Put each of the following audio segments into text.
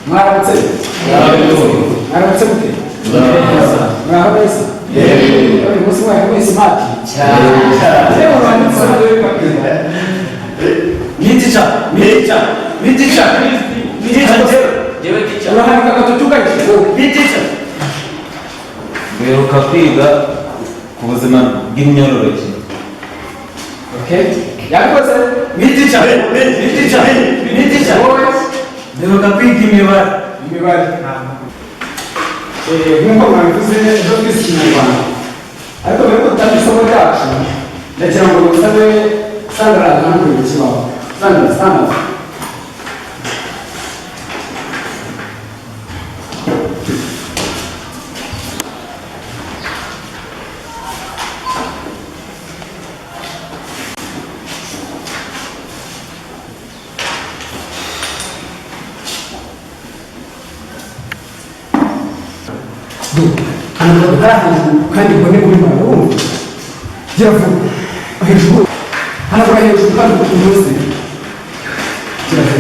Mwaramutse mute muraho neza uyu munsi mwaje smart leo wanditse Mitica jewe teacher urahanika gatutuka Mitica Mperuka kwiga ku buzima bw'imyororokere. Okay yakoze Mitica Mperuka kwiga imibare nk'uko mwabivuze ejo twese mu Rwanda ariko mbere ko tutanga isomo ryacu ndagira ngo musabe Sandra ntabwo ikibaho Sandra kandi mbone muri maro jyavu hejuru hanabura hejuru kandi kumunsi jyavu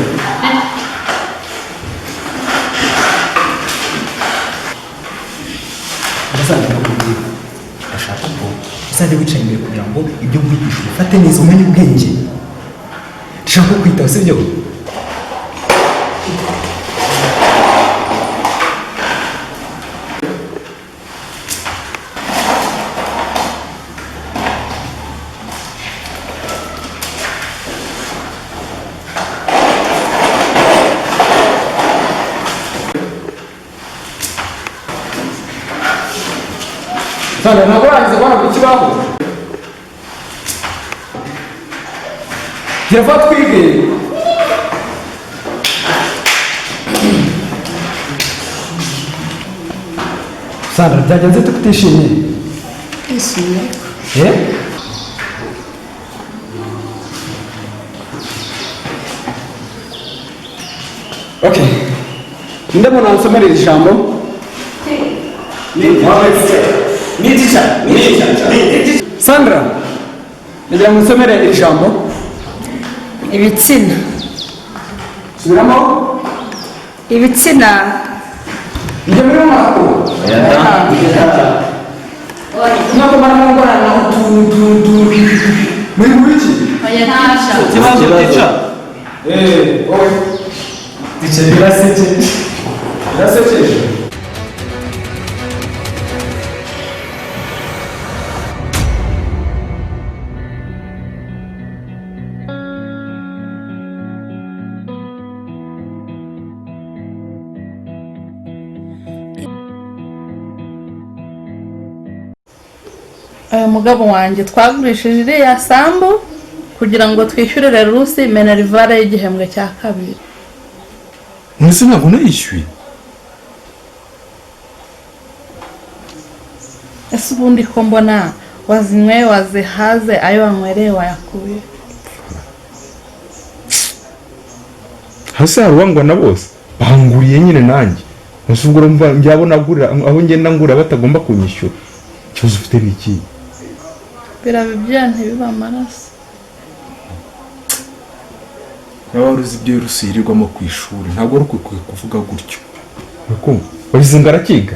ashaka ko usande wicaye imbere kugira ngo ibyo mwigisha ufate neza umenye ubwenge ndashaka kwitaho sibyo Sandra ntabwo warangiza kubona ku kibaho jyavu twige Sandra byagenze tutishimye Okay ndabona nsomera ijambo Sandra ndagira ngo nsomere ijambo ibitsina subiramo ibitsina njye muri mwako mwako marangorana utuntu muri iki oya Kibazo teacher. oye teacher birasekeje umugabo wanjye twagurishije iriya sambu kugira ngo twishyurire Rusi Minerivare y'igihembwe cya kabiri. Mwese ntabwo nayishyuye. Ese ubundi ko mbona wazinywe wazihaze ayo wanywereye wayakuye. Hasi haruwangwa na bose bahanguriye nyine nanjye. Musubwo rumva njyabona gurira aho ngenda ngura batagomba kunyishyura. Cyozo ufite biki? Birabibya ntibiba amaraso. Nawe uruzi ibyo rusirirwamo ku ishuri ntabwo ari kuvuga gutyo. Uko wabizinga arakiga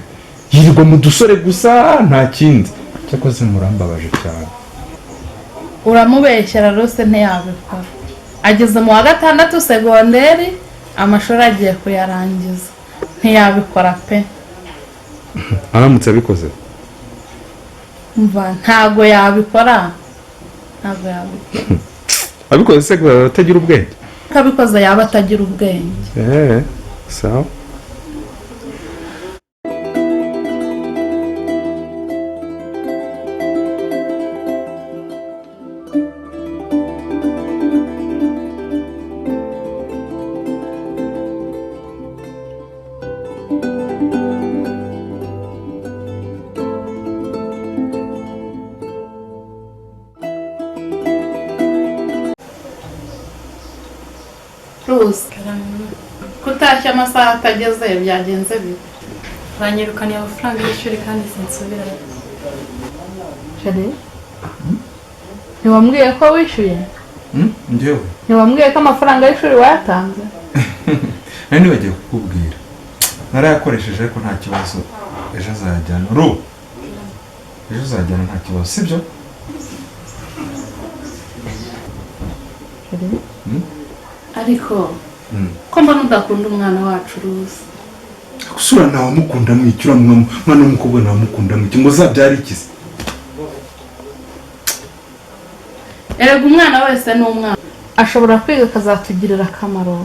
yirirwa mu dusore gusa nta kindi cyakoze murambabaje cyane. Uramubeshyera Rose ntiyabikora. Ageze mu wa gatandatu segonderi amashuri agiye kuyarangiza ntiyabikora pe. Aramutse abikoze Mva ntago yabikora. Abikoze se batagira ubwenge. Kabikoze yaba atagira ubwenge. Sawa. Kutashya amasaha atageze byagenze bite? Banyirukaniye amafaranga y'ishuri kandi sinsubira. Shade? Ntiwambwiye ko wishyuye? Ndewe. Ntiwambwiye ko amafaranga y'ishuri wayatanze? Nani bagiye kukubwira. narayakoresheje ariko nta kibazo ejo azajyana ejo azajyana nta kibazo sibyo ariko ko mbona udakunda umwana wacu Ruzi gusura nawe amukunda mwicura mwana w'umukobwa nawe amukunda mwicyo ngo zabyara ikize erega umwana wese ni umwana ashobora kwiga akazatugirira akamaro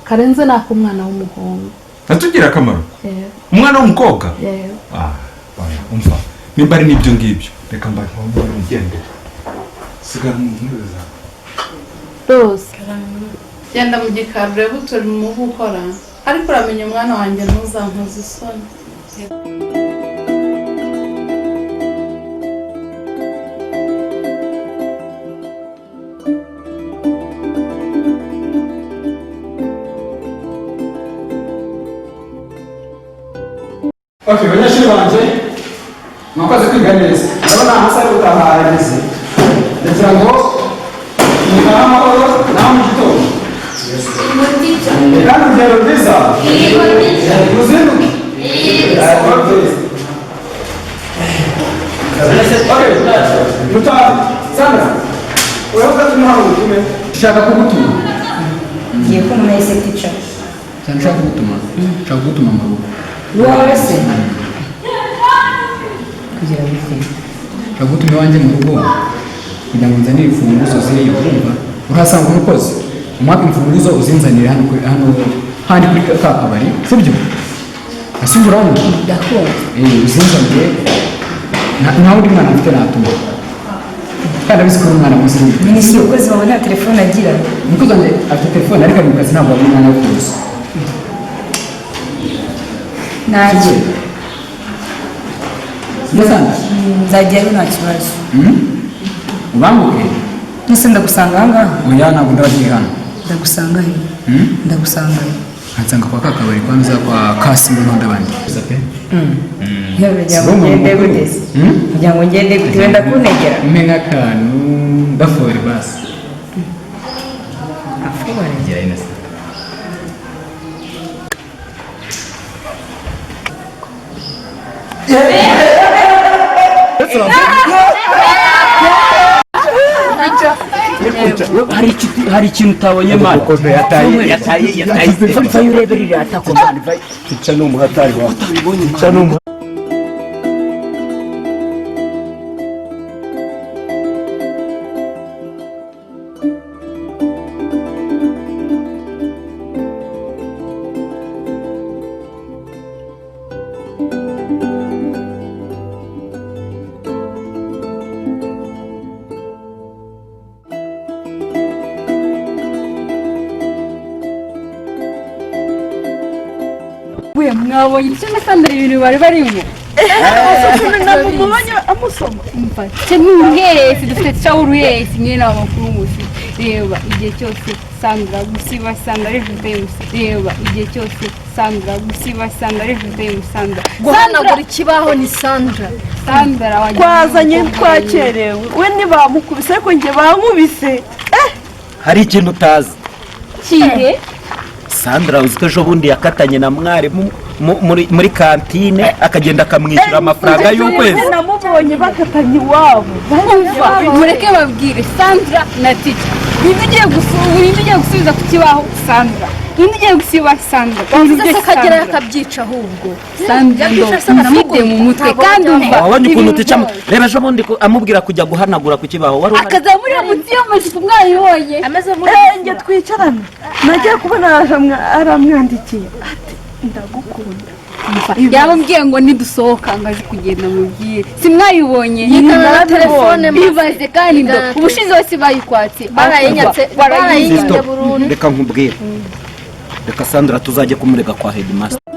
karenze n'ak'umwana w'umuhungu natugira akamaro umwana w'umukobwa umva nimba ari n'ibyo ngibyo reka mbaye ngende sigara mu ntebe zawe Rose genda mu gikari urebe uturimo gukora ariko uramenya umwana wanjye ntuzankoze isoni banyeshuri banjye mwakoze kwiga neza ndabona amasaha yo gutaha yageze ndagira ngo mutahe amahoro nawe mu gitondo kandi urugero rwiza ruzinduke rutaha sandra uravuga turi hano ubutume ushaka kugutuma ngiye kumva ese tica cyane ushaka kugutuma mu rugo wowe se kugira ngo ushaka kugutuma iwanjye mu rugo kugira ngo nzanire imfunguzo ziriyo urumva urahasanga umukozi umwaka imfunguzo uzinzanire hano handi kuri ka kabari sibyo asubira hano ndakunda uzinzanire nta wundi mwana mfite natuma kandi abizi ko ari umwana muzi minisitiri umukozi wawe nta telefone agira umukozi wanjye afite telefone ariko ari mu kazi ntabwo ari umwana wo kuza ntacyo nzajyayo nta kibazo ubanguke nese ndagusanga aha ngaha oya ntabwo ndabagiye hano ndagusanga he ndagusanga he nkansanga kwa kakabari kwanza kwa Kasimo n'abandi kugira ngo ngende gute se kugira ngo ngende gute wenda kuntegera umpe nk'akantu ndafore basi afubare gira ine se hari ikintu utabonye mani yataye vayo urebere iriya atako mani vayo tica ni umuhatari wawe tica ni umuhatari we mwabonye icyo nasandara ibintu bari barimo namubonye amusoma mfate n'uruhehesi dufite cyaho uruhehesi nyine n'amakuru musi reba igihe cyose Sandra gusiba Sandra rejute musi reba igihe cyose Sandra gusiba Sandra rejute musi Sandra guhanagura ikibaho ni Sandra twazanye twakerewe we ntibamukubise ariko njye bankubise hari ikintu utazi kihe Sandra uzi ko ejo bundi yakatanye na mwarimu muri kantine akagenda akamwishyura amafaranga y'ukwezi namubonye bakatanye iwabo mureke babwire Sandra na Titi ninde ugiye gusubiza ku kibaho Sandra ninde ugiye gusiba Sandra uvuze se akagera yakabyica ahubwo Sandra mfite mu mutwe kandi umva wabonye ukuntu uticamo reba ejo bundi amubwira kujya guhanagura ku kibaho wari akazamurira munsi y'amajipo mwayibonye ameze muri njye twicarana nagiye kubona aramwandikiye ati ndagukunda yababwiye ngo nidusohoka ngo azi kugenda mubwire simwayibonye yitana na telefone bibaze kandi ubushize wose bayikwatse barayinyatse burundu reka nkubwire reka Sandra tuzajye kumurega kwa headmaster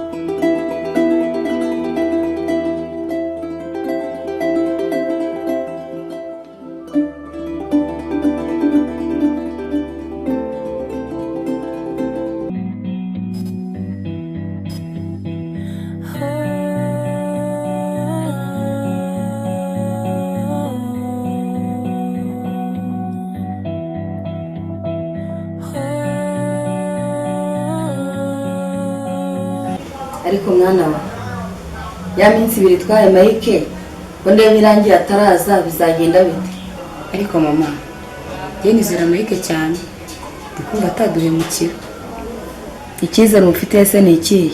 ariko mwana wa ya minsi 2 twaye Mike ngo ndebe irangiye ataraza bizagenda bite? ariko mama njye nizera Mike cyane ndikumva ataduhemukira. Icyizere mufite ese ni ikihe?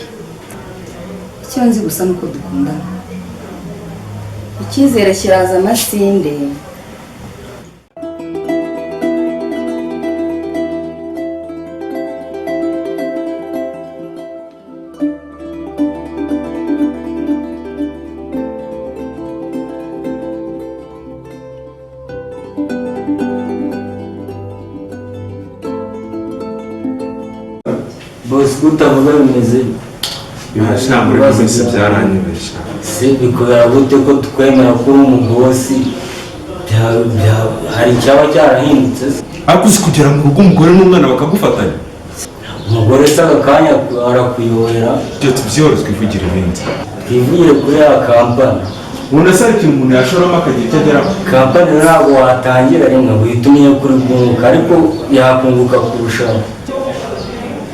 Icyo nzi gusa nuko dukundana. Icyizere kiraza amasinde. Boss gutavuga bimeze Ibasha muri bose byaranyibesha. se bikubera gute ko twemera ko uri umugosi hari icyaba cyarahindutse Akuzi kugera mu rugo umugore n'umwana bakagufatanya. umugore se aka kanya arakuyobora Byo tubyoroshye twivugira ibindi. twivugire kuri ya kampani Ubona se ikintu umuntu yashoramo akagira icyo ageraho. kampani ntabwo watangira rimwe ngo uhite umenya kuri kunguka ariko yakunguka kurushaho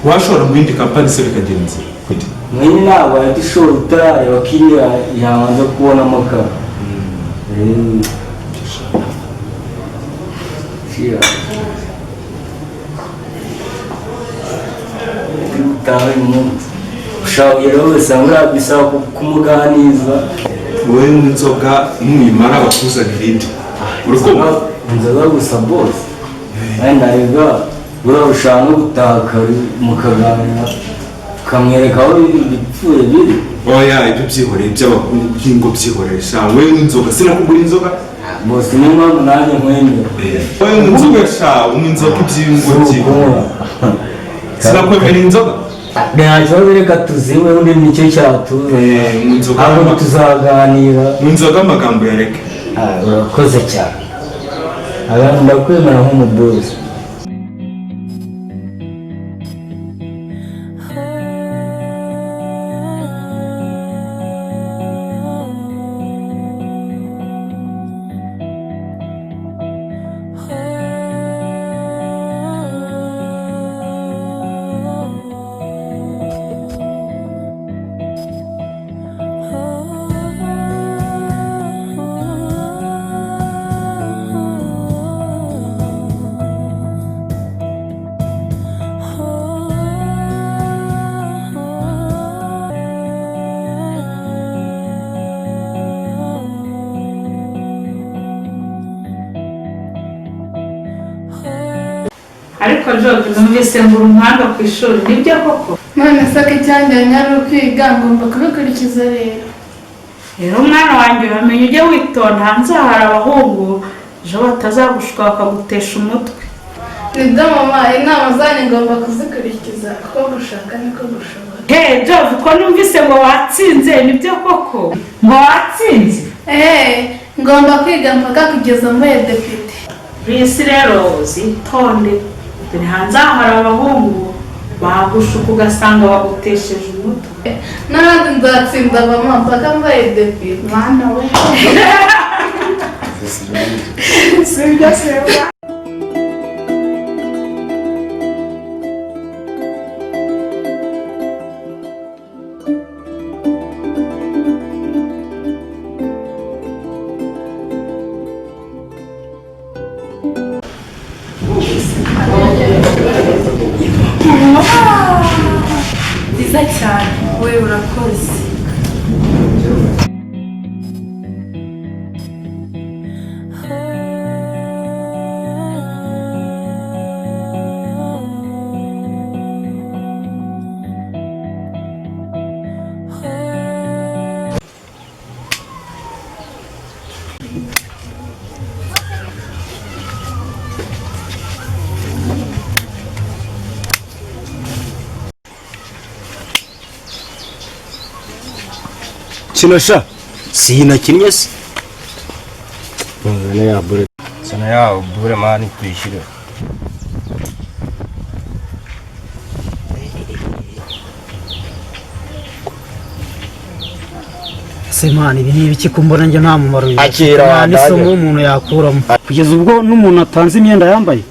Washora mu yindi kampani se bikagenza gute? mwene ntabwo yahita ishora utarareba ko iriya yabanza kubonamo amakara utaha uyu munsi ushaka kugera wese aho bisaba kumuganiza Wowe n'inzoga n'imara bakuzanira indi. Urukundo inzoga gusa bose wenda rega buriya ushaka no gutaka mukaganira ukamwereka aho ibipfuye biri. oya ibyo byihoreye by'abahungu byihoreye wowe n'inzoga sinakugura inzoga bose niyo mpamvu nanjye nkwemera wowe n'inzoga inzoga iby'ingo byihoreye sinakwemera inzoga nta kibazo reka tuziwe undi nicyo cyatuze ahubwo tuzaganira mu nzoga amagambo yareke urakoze cyane abantu ndakwemera nk'umudozi ariko George numvise ngo uri umuhanga ku ishuri nibyo koko? none se ko icyanjyanye ari ukwiga ngomba kubikurikiza rero umwana wanjye uramenye ujye witonda hanze hari abahungu ejo batazagushuka bakagutesha umutwe. nibyo mama inama zanyu ngomba kuzikurikiza kuko gushaka niko gushobora. George ko numvise ngo watsinze nibyo koko? ngo watsinze? ngomba kwiga mpaka kugeza mbaye depite. bisi rero zitonde dore hanze hari abahungu bagushuka ugasanga bagutesheje umutwe. n'ahandi nzatsinda mama mpaka mbaye depite. mwana we sibyo seba. nziza cyane we urakoze. Kinosha sinakinnye se sana ya bure mani kwishyura Semani ibi ni ibiki kumbona njye nta mumaro akira n'isomo umuntu yakuramo kugeza ubwo n'umuntu atanze imyenda yambaye.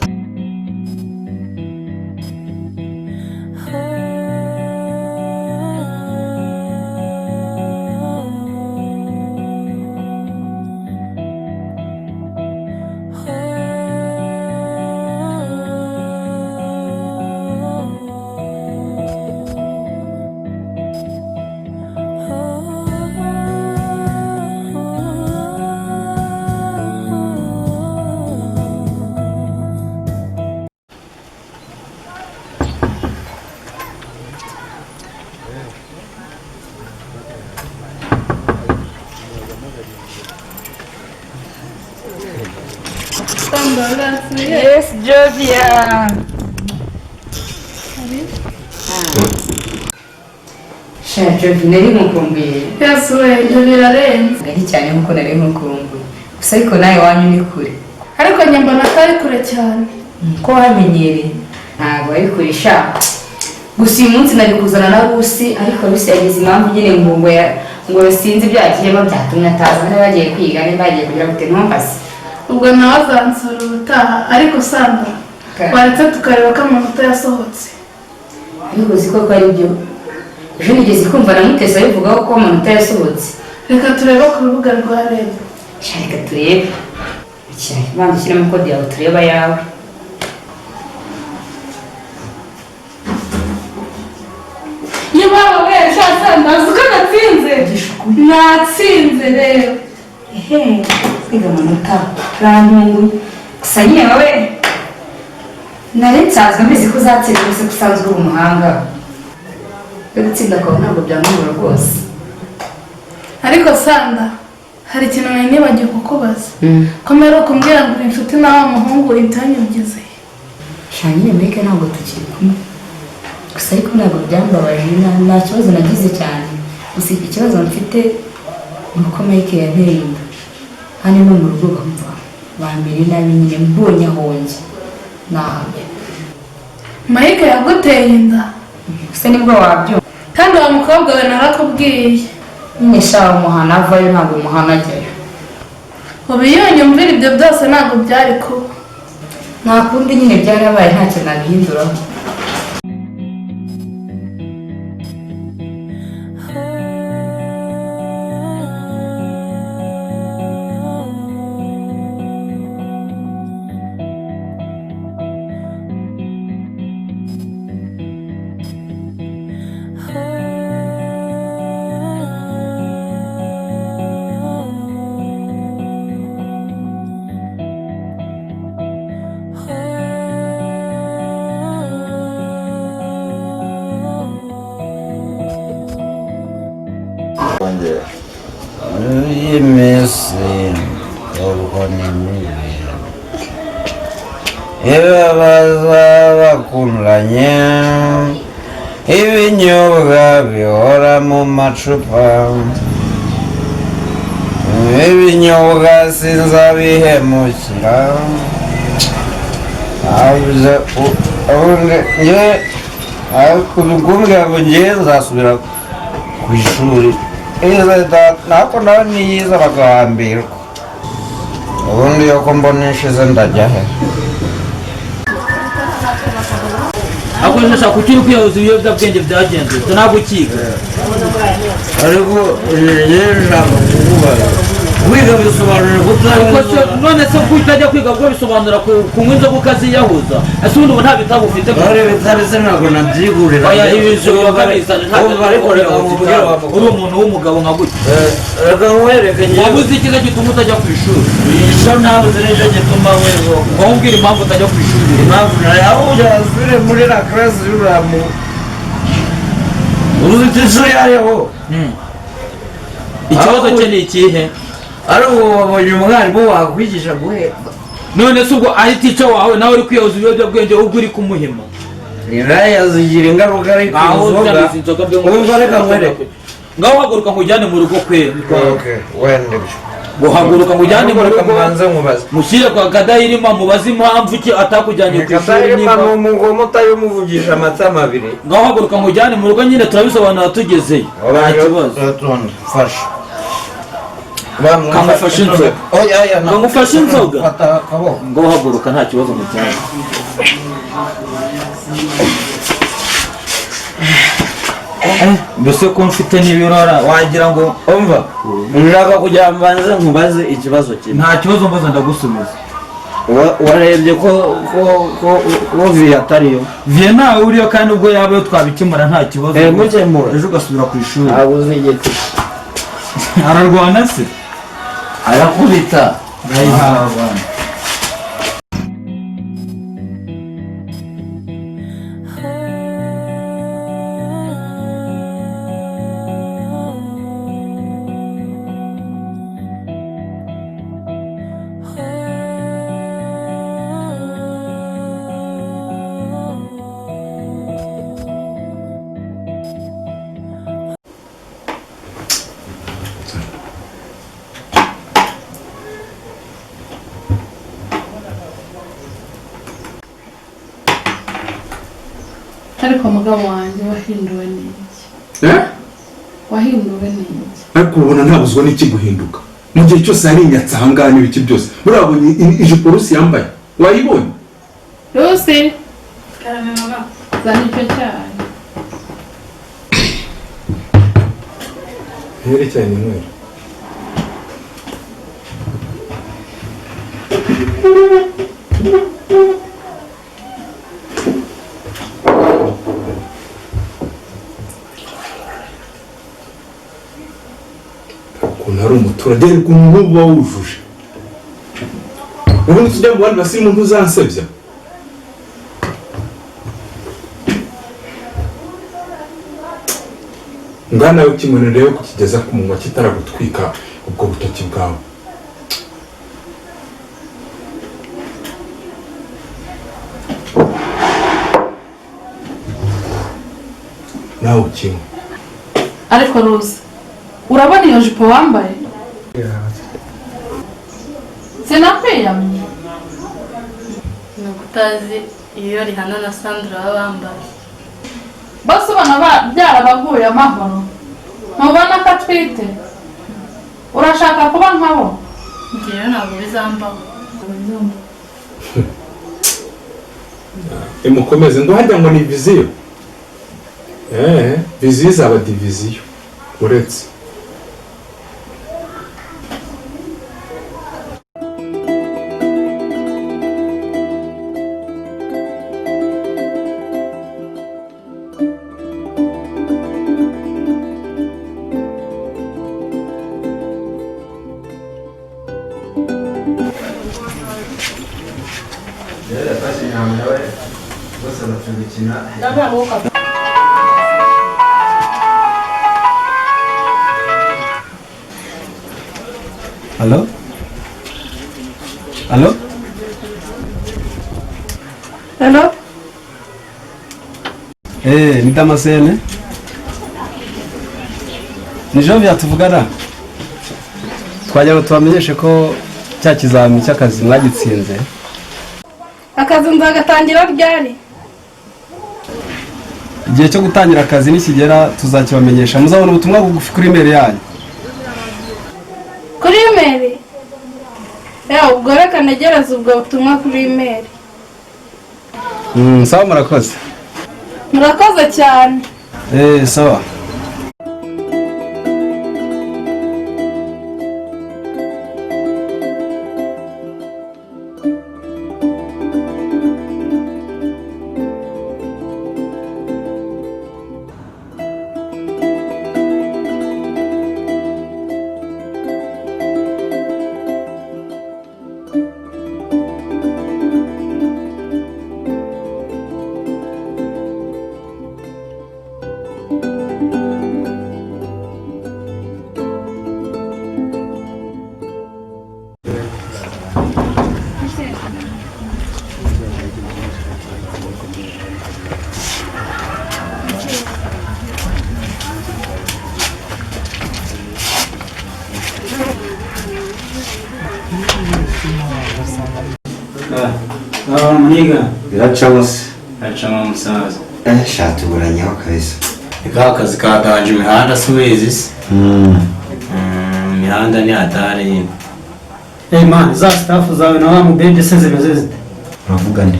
Yes, Jovia. Jovi nari mukumbuye. Yesu we ibyo birarenze. Ngari cyane nkuko nari mukumbuye. Gusa ariko nawe wanyu ni kure. Ariko njye mbona atari kure cyane. Ko wamenyereye. Ntabwo ari kure sha. Gusa uyu munsi nari kuzana na Rusi ariko Rusi yagize impamvu nyine ngo sinzi byagiye byatumye ataza niba bagiye kwiga niba bagiye kugira ngo ntumpase. Ubwo nawe azansura ubutaha ariko Sandra baretse tukareba ko amanota yasohotse. Ariko uzi ko ari byo. Ejo nigeze kumva na Mutesi abivugaho ko amanota yasohotse. Reka turebe ku rubuga rwa REB. Reka turebe. Banza ushyiramo kode yawe tureba yawe. Niba wewe shasa ndazuka natsinze. Natsinze rero. Kwiga amanota rantungu. Gusa nyine wowe nari nsanzwe mbizi ko uzatsinda gusa usanzwe uri umuhanga. Gutsinda kwawe ntabwo byamubura rwose. Ariko Sandra hari ikintu nari nibagiwe kukubaza. Komera kumbwira ngo uri inshuti na wa muhungu ibyanyigize. Shanyine mbeke ntabwo tukiri kumwe. Gusa ariko ntabwo byambabaje nta kibazo nagize cyane. Gusa ikibazo mfite ni uko Mike yanteye inda. Hano no mu rugo bamva bambere nabi nyine mbonye ahonge. Nahamye. Mike yaguteye inda. Gusa nibwo wabyo. Kandi wa mukobwa we narakubwiye. Nyine sha umuhana avayo ntabwo umuhana ajyayo. Ubiyonye mvira ibyo byose ntabwo byari kuba. Nta kundi nyine byarabaye ntacyo nabihinduraho. iyi minsi ubwo ni mibi iyo baza bakundanye ibinyobwa bihora mu macupa ibinyobwa sinzabihemukira kumbwira ngo ngiye nzasubira ku ishuri nako nawe niyiza bagahambirwa ubundi yuko mbona ishize ndajya he ahubwo nashaka kuki uri kwiyahuza ibiyobyabwenge byagenze ntabwo ukiga ariko rero ntabwo kukubaza kwiga bisobanura none se ko utajya kwiga bwo bisobanura kunywa inzoga ukaziyahuza ese ubundi ubu nta bitabo ufite bitari se ntabwo nabyigurira oya ibiyoga bizana ntabwo uri umuntu w'umugabo nka gutya reka nkwereke waba uzi ikiza gituma utajya ku ishuri isho ntabwo uzi nicyo gituma wiga ngo umbwire impamvu utajya ku ishuri impamvu nawe ujya muri la classe y'uramu uzi ishuri yariho ikibazo cye ni ikihe ari ubu wabonye umwarimu wakwigisha guhera none se ubwo ari tica wawe nawe uri kwiyahuza ibiyobyabwenge ahubwo uri kumuhema nayo zigira ingaruka ariko inzoga wumva reka nkwereke ngaho haguruka nkujyane mu rugo kwe wenda ngo haguruka nkujyane mu rugo mubanze mubaze mushyire kwa Kadahirima mubaze impamvu ki atakujyanye ku ishuri niba ni umugome utabimuvugisha amatama abiri ngaho haguruka nkujyane mu rugo nyine turabisobanura tugezeyo nta kibazo fasha kamufashe inzoga kamufashe inzoga ngo haguruka nta kibazo mujyane mbese ko mfite n'ibirora wagira ngo umva nshaka kugira ngo mbanze nkubaze ikibazo kimwe nta kibazo mbaza ndagusubiza warebye ko viye atariyo viye ntawe uriyo kandi ubwo yaba yo twabikemura nta kibazo mukemura ejo ugasubira ku ishuri ntabwo uzi igiti ararwana se arakubita ndayihabwa ariko mugabo wanjye wahinduwe n'iki wahinduwe n'iki ariko ubona ntabuzwa n'iki guhinduka mu gihe cyose hari inyatsi ahangaha n'ibiki byose murabonye ijipo Rusi yambaye wayibonye Rusi karame mama zana icyo cyayi herekanye inywera ukuntu ari umuturage ariko nk'ubu uba wujuje ubundi tujya mu bandi basirimu ntuzansebya ngaha nawe ukimena rero kukigeza ku munwa kitaragutwika ubwo butoki bwawe nawe ukimwe ariko Rusi urabona iyo jipo wambaye sinakwiyamye ni utazi iyo Rihana na Sandra baba bambaye bose ubona byarabaguye amahoro ntubona ko atwite urashaka kuba nkabo ngewe ntabwo bizambaho mukomeze ngo hajya ngo ni viziyo viziyo izaba diviziyo uretse Halo? Halo? Halo? Ni Damascene? Ni Janvier tuvugana? Twagira ngo tubamenyeshe ko cya kizami cy'akazi mwagitsinze. Akazi nzagatangira ryari? Igihe cyo gutangira akazi nikigera tuzakibamenyesha. Muzabona ubutumwa bugufi kuri email yanyu. Kuri email? Ubwo reka negereze ubwo butumwa kuri email. Sawa murakoze. Murakoze cyane. Sawa. Muniga biracamo se acamo umusaza shatuburanyeho kabisa ika kazi kaganje imihanda suwezi se imihanda ni hatari nyine man za staff zawe na wa mubende se zimeze zite uravuga nde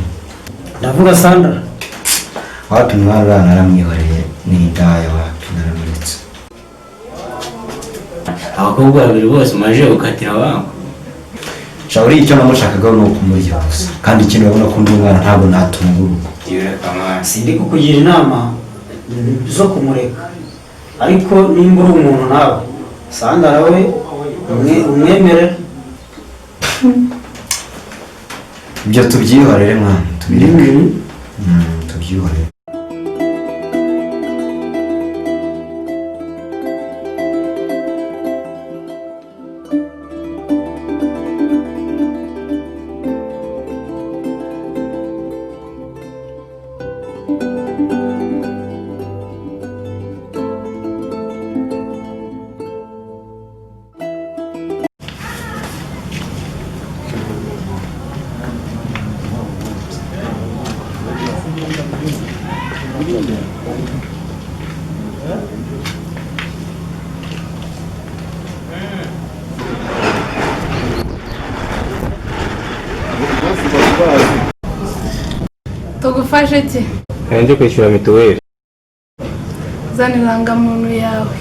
ndavuga Sandra wapi mwana naramwihoreye ni indaya wapi naramuretse abakobwa babiri bose maje ukatira wangu Shauri icyo namushakagaho no kumurya gusa kandi ikintu babona ko ndi umwana ntabwo natungurwa sindi kukugira inama zo kumureka ariko nimba uri umuntu nawe Sandra we umwemerera ibyo tubyihorere mwana tubireke tubyihorere ngufashe iki? Njye kwishyura mituweli. Zana irangamuntu yawe.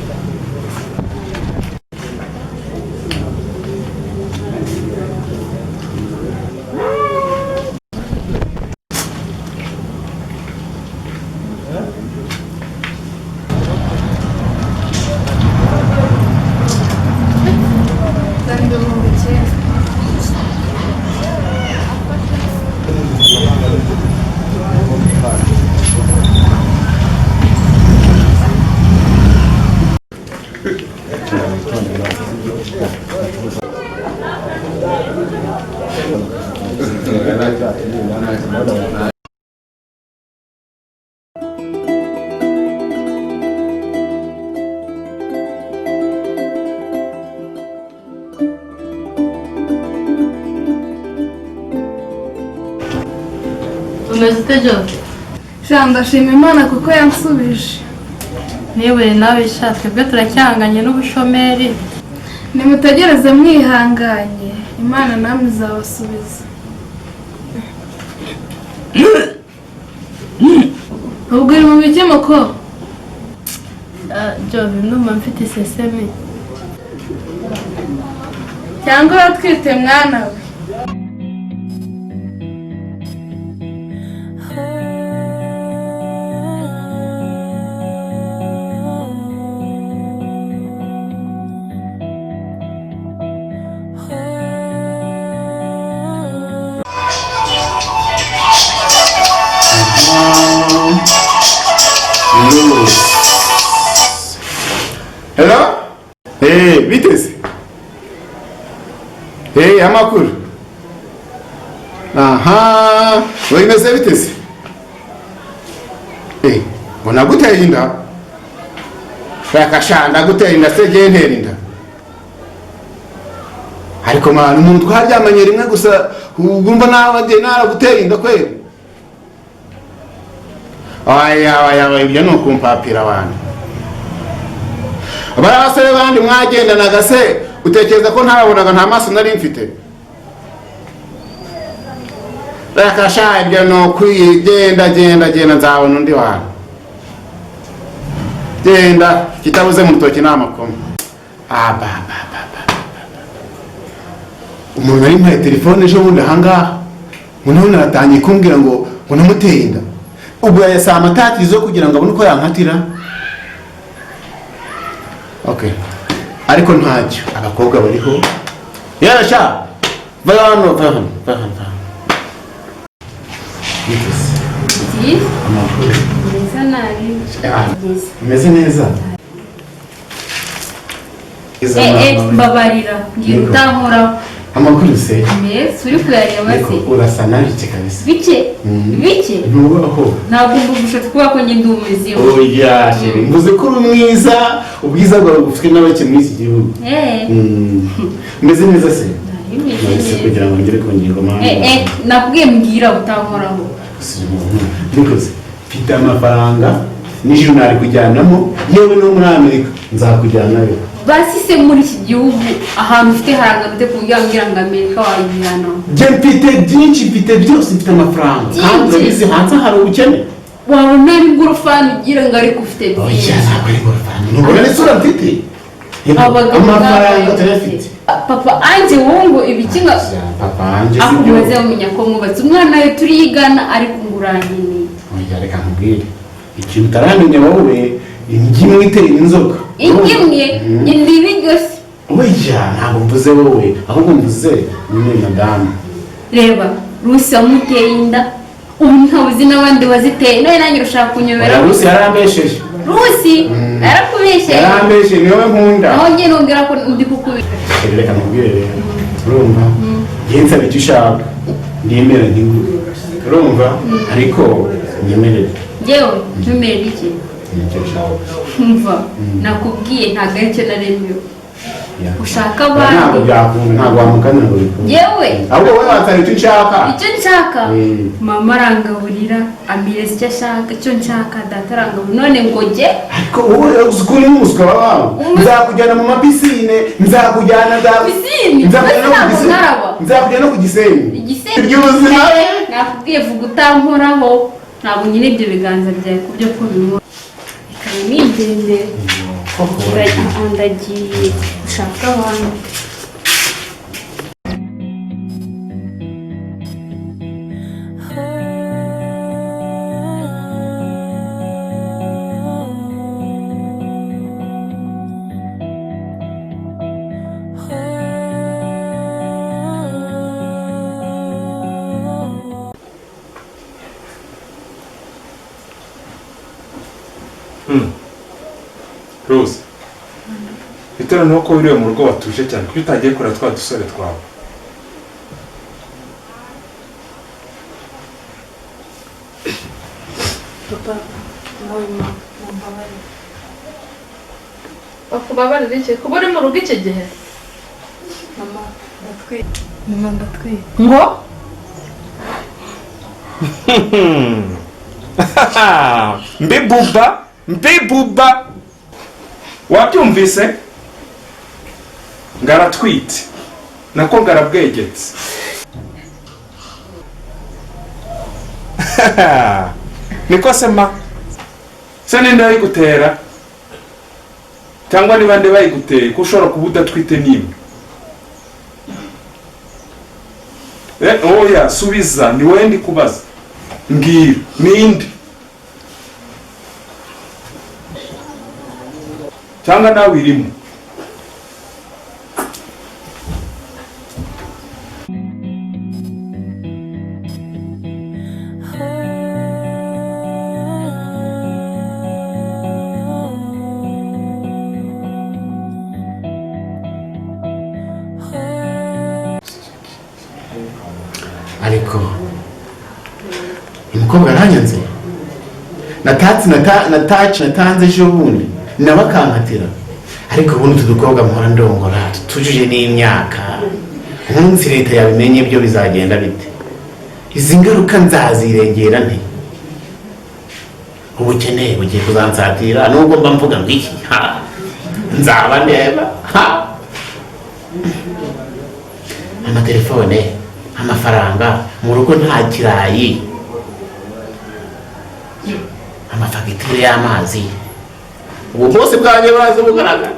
Umeze ute Joe? Sha ndashima Imana kuko yansubije. Niwe nawe sha twebwe turacyanganye n'ubushomeri. Nimutegereze mwihanganye, Imana namwe izabasubiza. Ubwo uri mu biki muko? Joe ndumva mfite iseseme. Cyangwa uratwite mwana we? Hello? Vitesse. Amakuru. Aha, wimeze Vitesse. Mbona guteye inda. Shaka guteye inda se je ntera inda. Ariko mwana umuntu twaryamanye rimwe gusa ugumva nawe je naraguteye inda kweli. Aya ibyo no kumpapira abantu. Abasore bandi mwagendanaga se utekereza ko ntababonaga nta maso nari mfite. Rakasha ibyo no kwigenda nzabona undi wantu. Genda kitabuze mu rutoki n'amakoma. Umuntu ari mpaye telefone ejo bundi ahangaha umuntu naratangiye kumbwira ngo namuteye inda. Ubwo yasa amatatizo kugira ngo abone uko yankatira. Okay. Ariko ntacyo abakobwa bariho. Yarasha. Vano. Amakuru. Meza nabi. Meze neza. Babarira. Ngira utankoraho. Amakuru se. Meza uri kuyareba se. Urasa nabi kabisa. Bike? Nubaho. Ntabwo mbugusha kuba ko nge ndumizi. Oya, sheri. Mvuze ko uri mwiza, ubwiza bwawe bufite n'abake muri iki gihugu. Meze neza se. Nahise kugira ngo ngere ku ngingo mpamvu. Nakubwiye mbwira utankoraho. Nikoze. Mfite amafaranga n'ijuru nari kujyanamo yewe no muri Amerika nzakujyanayo. Basi se muri iki gihugu ahantu ufite harangabite kugira ngo Amerika wayijyana. Je mfite byinshi, mfite byose, mfite amafaranga. Kandi urabizi hanze hari ubukene. Wabona ari ngorofani ugira ngo ariko ufite byinshi. Oya, ntabwo ari ngorofani. Nubona n'isura mfite. Amafaranga turafite. Papa anje wongo ibikinga. Papa anje sibyo. Akubaze umenya ko mubatse umwana we turiyigana ariko ngurangini. Oya, reka nkubwire. Ikintu utaramenya wowe ingimwe itera inzoka. Ingimwe indibi gose. Oya, ntabwo mvuze wowe, ahubwo mvuze ni madame. Reba, Rusi amuteye inda. Ubu ntabuzi n'abandi baziteye. Nawe nanjye ushaka kunyobera. Rusi yarambesheje. Rusi yarakubeshe. Yarambeshe niwe nkunda. Naho ngiye nongera ko ndi kukubira. Reka nkubwire rero. Urumva? Yenza bicyo ushaka. Ndemera nk'inguru. Urumva? Ariko nyemerere. Yewe, ntumerere iki? Nicyo ushaka. Umva, nakubwiye ntabwo ari cyo naremye. Ushaka abandi. Ntabwo byakunda, ntabwo wamukanira ngo bikunde. Yewe. Ahubwo wowe watsara icyo nshaka. Icyo nshaka? Mama arangaburira, amireza icyo ashaka, icyo nshaka, data arangaburira. None ngo jye? Ariko wowe uzikuri n'umuswa wawe. Nzakujyana mu mapisine, nzakujyana pisine. Nzakujyana no ku Gisenyi. Igisenyi. Iby'ubuzima. Nakubwiye vuga utankoraho. ntabwo nyine ibyo biganza byawe ku byo kubibona ikaba nigendere ndagiye gushaka abantu. Rose bitera nuko wiriwe mu rugo watuje cyane kuko utagiye kureba twa dusore twawe. Papa nawe mumbabarire. Bakubabarira iki? Kuba uri mu rugo iki gihe? Mama ndatwite. Mama ndatwite. Ngo mbibuba wabyumvise ngaratwite nako ngarabwegetse. Niko sema se ninde bayigutera cyangwa niba nde bayiguteye ko ushobora kuba udatwite nimwe. Oya subiza ni wowe ndi kubaza mbwira ninde cyangwa nawe irimo. ariko umukobwa aranyanze natanze ejo bundi nabakankatira ariko ubundi utu dukobwa muhora ndongora tujuje n'imyaka umunsi leta yabimenye byo bizagenda bite? Izi ngaruka nzazirengera nte? Ubukene bugiye kuzansatira nubwo mba mvuga ngo iki nzaba ndeba amatelefone amafaranga mu rugo nta kirayi amafagitire y'amazi ubu bwose bwanjye baraza bugaragara